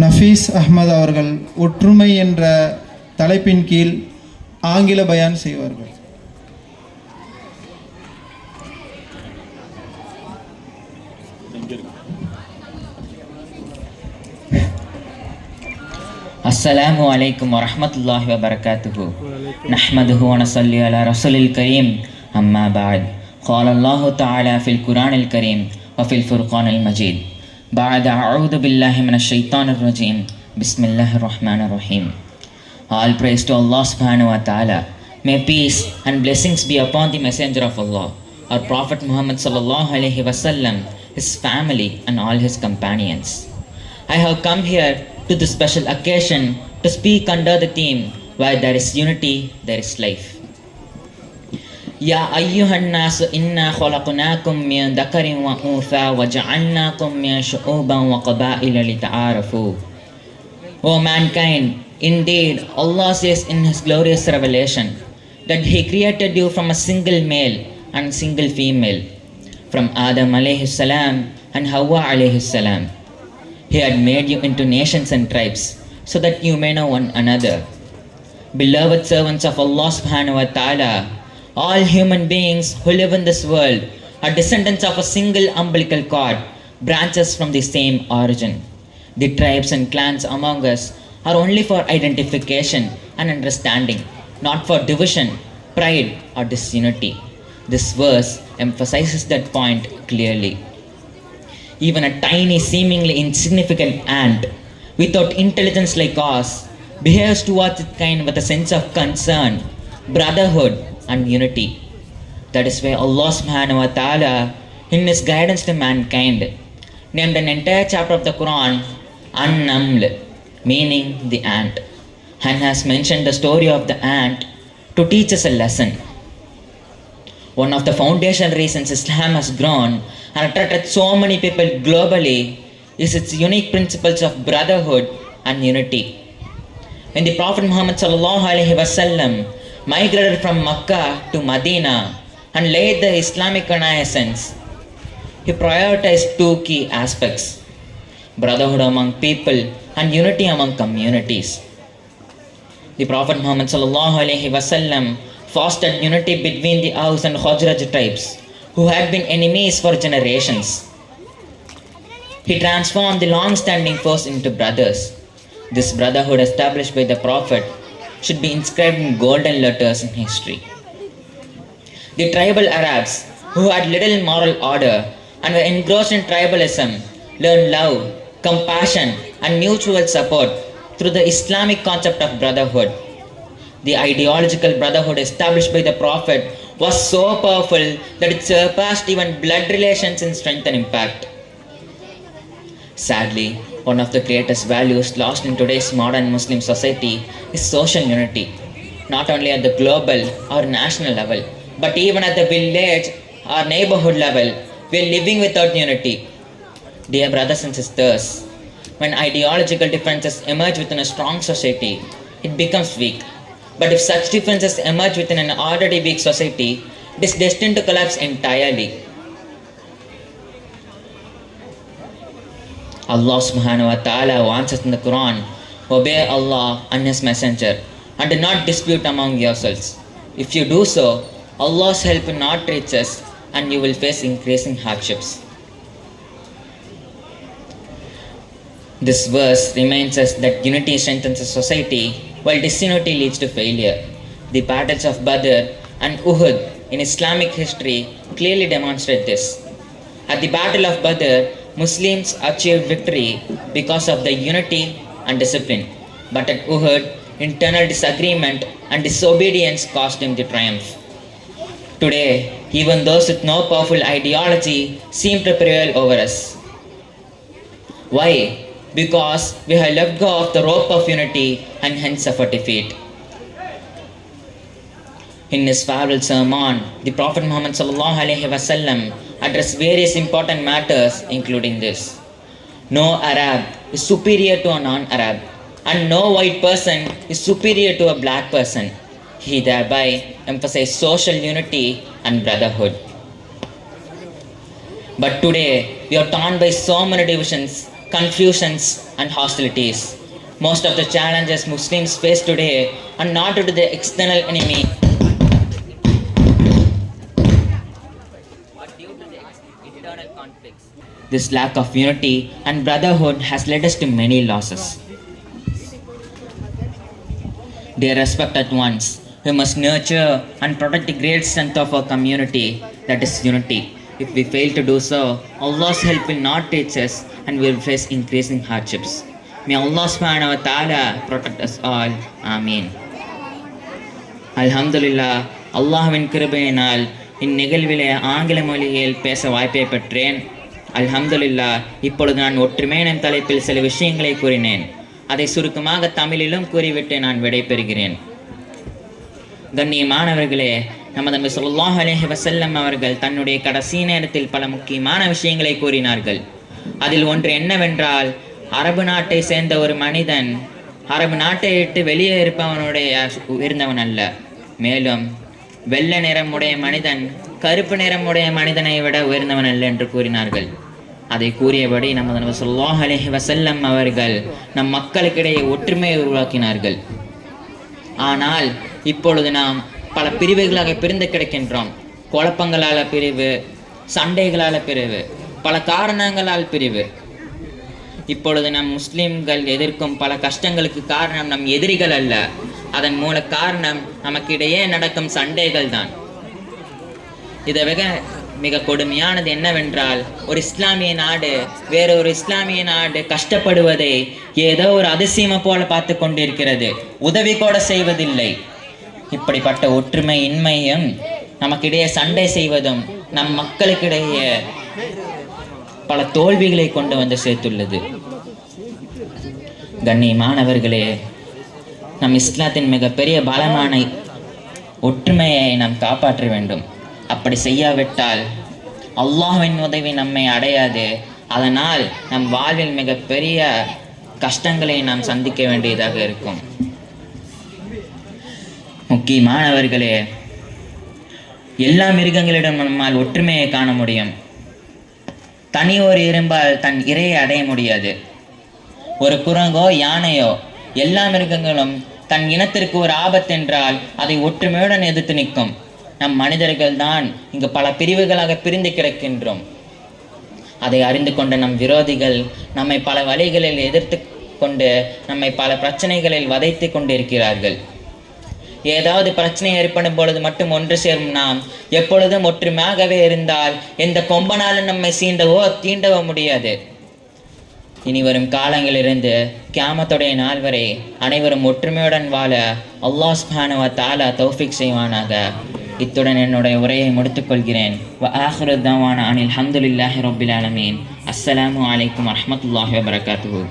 நஃபீஸ் அஹ்மத் அவர்கள் ஒற்றுமை என்ற தலைப்பின் கீழ் ஆங்கில பயான் செய்வார்கள். अस्सलामु अलैकुम वरहमतुल्लाहि वबरकातुहु नहमदुहु व नसल्ली अला रसूलिल करीम अम्मा बाद क़ाल अल्लाहु तआला फ़िल कुरानिल करीम व फ़िल फ़ुरक़ानिल मजीद बाद अऊज़ु बिल्लाहि मिनश शैतानिर रजीम बिस्मिल्लाहिर रहमानिर रहीम. All praise to Allah subhanahu wa ta'ala. May peace and blessings be upon the messenger of Allah, our Prophet Muhammad sallallahu alaihi wasallam, his family and all his companions. I have come here to this special occasion to speak under the theme where there is unity, there is life. Ya ayyuhan nasu inna khalaqnakum min dhakarin wa untha wa ja'alnakum min shu'uban wa qaba'ila lita'arafu. O mankind, indeed Allah says in his glorious revelation that he created you from a single male and single female, from Adam alayhi salam and Hawa alayhi salam. He had made you into nations and tribes so that you may know one another. Beloved servants of Allah subhanahu wa ta'ala, all human beings who live in this world are descendants of a single umbilical cord, branches from the same origin. The tribes and clans among us are only for identification and understanding, not for division, pride or disunity. This verse emphasizes that point clearly. Even a tiny, seemingly insignificant ant, without intelligence like us, behaves towards its kind with a sense of concern, brotherhood, and unity. That is why Allah subhanahu wa ta'ala, in His guidance to mankind, named an entire chapter of the Quran An-Naml, meaning the ant, and has mentioned the story of the ant to teach us a lesson. One of the foundational reasons Islam has grown and attracted so many people globally is its unique principles of brotherhood and unity. When the Prophet Muhammad sallallahu alaihi wasallam migrated from Makkah to Medina and laid the Islamic renaissance, he prioritized two key aspects: brotherhood among people and unity among communities. The Prophet Muhammad sallallahu alaihi wasallam fostered unity between the Aus and Khazraj tribes, who had been enemies for generations. He transformed the long-standing foes into brothers. This brotherhood established by the Prophet should be inscribed in golden letters in history. The tribal Arabs, who had little moral order and were engrossed in tribalism, learned love, compassion, and mutual support through the Islamic concept of brotherhood. The ideological brotherhood established by the Prophet was so powerful that it surpassed even blood relations in strength and impact. Sadly, one of the greatest values lost in today's modern Muslim society is social unity, not only at the global or national level, but even at the village or neighborhood level. We are living without unity. Dear brothers and sisters, when ideological differences emerge within a strong society, it becomes weak. But if such differences emerge within an already weak society, it is destined to collapse entirely. Allah subhanahu wa ta'ala warns us in the Quran, obey Allah and His Messenger and do not dispute among yourselves. If you do so, Allah's help will not reach us and you will face increasing hardships. This verse reminds us that unity strengthens a society while disunity leads to failure. The battles of Badr and Uhud in Islamic history clearly demonstrate this. At the Battle of Badr, Muslims achieved victory because of the unity and discipline. But at Uhud, internal disagreement and disobedience cost them the triumph. Today, even those with no powerful ideology seem to prevail over us. Why? Because we have let go of the rope of unity and hence suffer defeat. In his farewell sermon, the Prophet Muhammad sallallahu alaihi wasallam addressed various important matters, including this: no Arab is superior to a non-Arab, and no white person is superior to a black person. He thereby emphasized social unity and brotherhood. But today, we are torn by so many divisions confusions, and hostilities. Most of the challenges Muslims face today are not due to the external enemy, but due to the internal conflicts. This lack of unity and brotherhood has led us to many losses. Dear respected ones, we must nurture and protect the great strength of our community, that is unity. If we fail to do so, Allah's help will not reach us and we will face increasing hardships. May Allah subhanahu wa ta'ala protect us all. Ameen. Alhamdulillah, அல்லாஹ்வின் கிருபையினால் இந்நிகழ்விலே ஆங்கில மொழியில் பேச வாய்ப்பை பெற்றேன். அல்ஹம்துலில்லா, இப்பொழுது நான் ஒற்றுமை எனும் தலைப்பில் சில விஷயங்களை கூறினேன். அதை சுருக்கமாக தமிழிலும் கூறிவிட்டு நான் விடைபெறுகிறேன். கண்ணியமானவர்களே, நமது நபி ஸல்லல்லாஹு அலைஹி வஸல்லம் அவர்கள் தன்னுடைய கடைசி நேரத்தில் பல முக்கியமான விஷயங்களை கூறினார்கள். அதில் ஒன்று என்னவென்றால், அரபு நாட்டை சேர்ந்த ஒரு மனிதன் அரபு நாட்டை விட்டு வெளியே இருப்பவனுடைய உயர்ந்தவன் அல்ல. மேலும் வெள்ளை நிறமுடைய மனிதன் கருப்பு நிறமுடைய மனிதனை விட உயர்ந்தவன் அல்ல என்று கூறினார்கள். அதை கூறியபடி நமது நபி ஸல்லல்லாஹு அலைஹி வஸல்லம் அவர்கள் நம் மக்களுக்கிடையே ஒற்றுமையை உருவாக்கினார்கள். ஆனால் இப்பொழுது நாம் பல பிரிவுகளாக பிரிந்து கிடக்கின்றோம். குழப்பங்களால் பிரிவு, சண்டைகளால் பிரிவு, பல காரணங்களால் பிரிவு. இப்பொழுது நம் முஸ்லிம்கள் எதிர்க்கும் பல கஷ்டங்களுக்கு காரணம் நம் எதிரிகள் அல்ல, அதன் மூல காரணம் நமக்கிடையே நடக்கும் சண்டைகள் தான். இதை மிக கொடுமையானது என்னவென்றால், ஒரு இஸ்லாமிய நாடு வேறொரு இஸ்லாமிய நாடு கஷ்டப்படுவதை ஏதோ ஒரு அதிசயமா போல பார்த்து கொண்டிருக்கிறது, உதவி கூட செய்வதில்லை. இப்படிப்பட்ட ஒற்றுமை இன்மையும் நமக்கிடையே சண்டை செய்வதும் நம் மக்களுக்கிடையே பல தோல்விகளை கொண்டு வந்து சேர்த்துள்ளது. கண்ணியமானவர்களே, நம் இஸ்லாத்தின் மிகப்பெரிய பலமான ஒற்றுமையை நாம் காப்பாற்ற வேண்டும். அப்படி செய்யாவிட்டால் அல்லாஹ்வின் உதவி நம்மை அடையாது. அதனால் நம் வாழ்வில் மிகப்பெரிய கஷ்டங்களை நாம் சந்திக்க வேண்டியதாக இருக்கும். முக்கியமானவர்களே, எல்லா மிருகங்களிடம் நம்மால் ஒற்றுமையை காண முடியும். தனி ஒரு இரும்பால் தன் இரையை அடைய முடியாது. ஒரு குரங்கோ யானையோ, எல்லா மிருகங்களும் தன் இனத்திற்கு ஒரு ஆபத்தென்றால் அதை ஒற்றுமையுடன் எதிர்த்து நிற்கும். நம் மனிதர்கள் தான் இங்கு பல பிரிவுகளாக பிரிந்து கிடக்கின்றோம். அதை அறிந்து கொண்ட நம் விரோதிகள் நம்மை பல வழிகளில் எதிர்த்து கொண்டு நம்மை பல பிரச்சனைகளில் வதைத்து கொண்டிருக்கிறார்கள். ஏதாவது பிரச்சனை ஏற்படும் பொழுது மட்டும் ஒன்று சேரும் நாம் எப்பொழுதும் ஒற்றுமையாகவே இருந்தால் எந்த கொம்பனாலும் நம்மை சீண்டவோ தீண்டவோ முடியாது. இனி வரும் காலங்களிலிருந்து கியாமத்துடைய நாள் வரை அனைவரும் ஒற்றுமையுடன் வாழ அல்லாஹ் சுப்ஹானஹு வ தஆலா தௌஃபீக் செய்வானாக. இத்துடன் என்னுடைய உரையை முடித்துக்கொள்கிறேன். வ ஆகிரு தஅவானா அனில் ஹம்துலில்லாஹி ரப்பில் ஆலமீன். அஸ்ஸலாமு அலைக்கும் வரஹ்மத்துல்லாஹி வபரகாத்துஹு.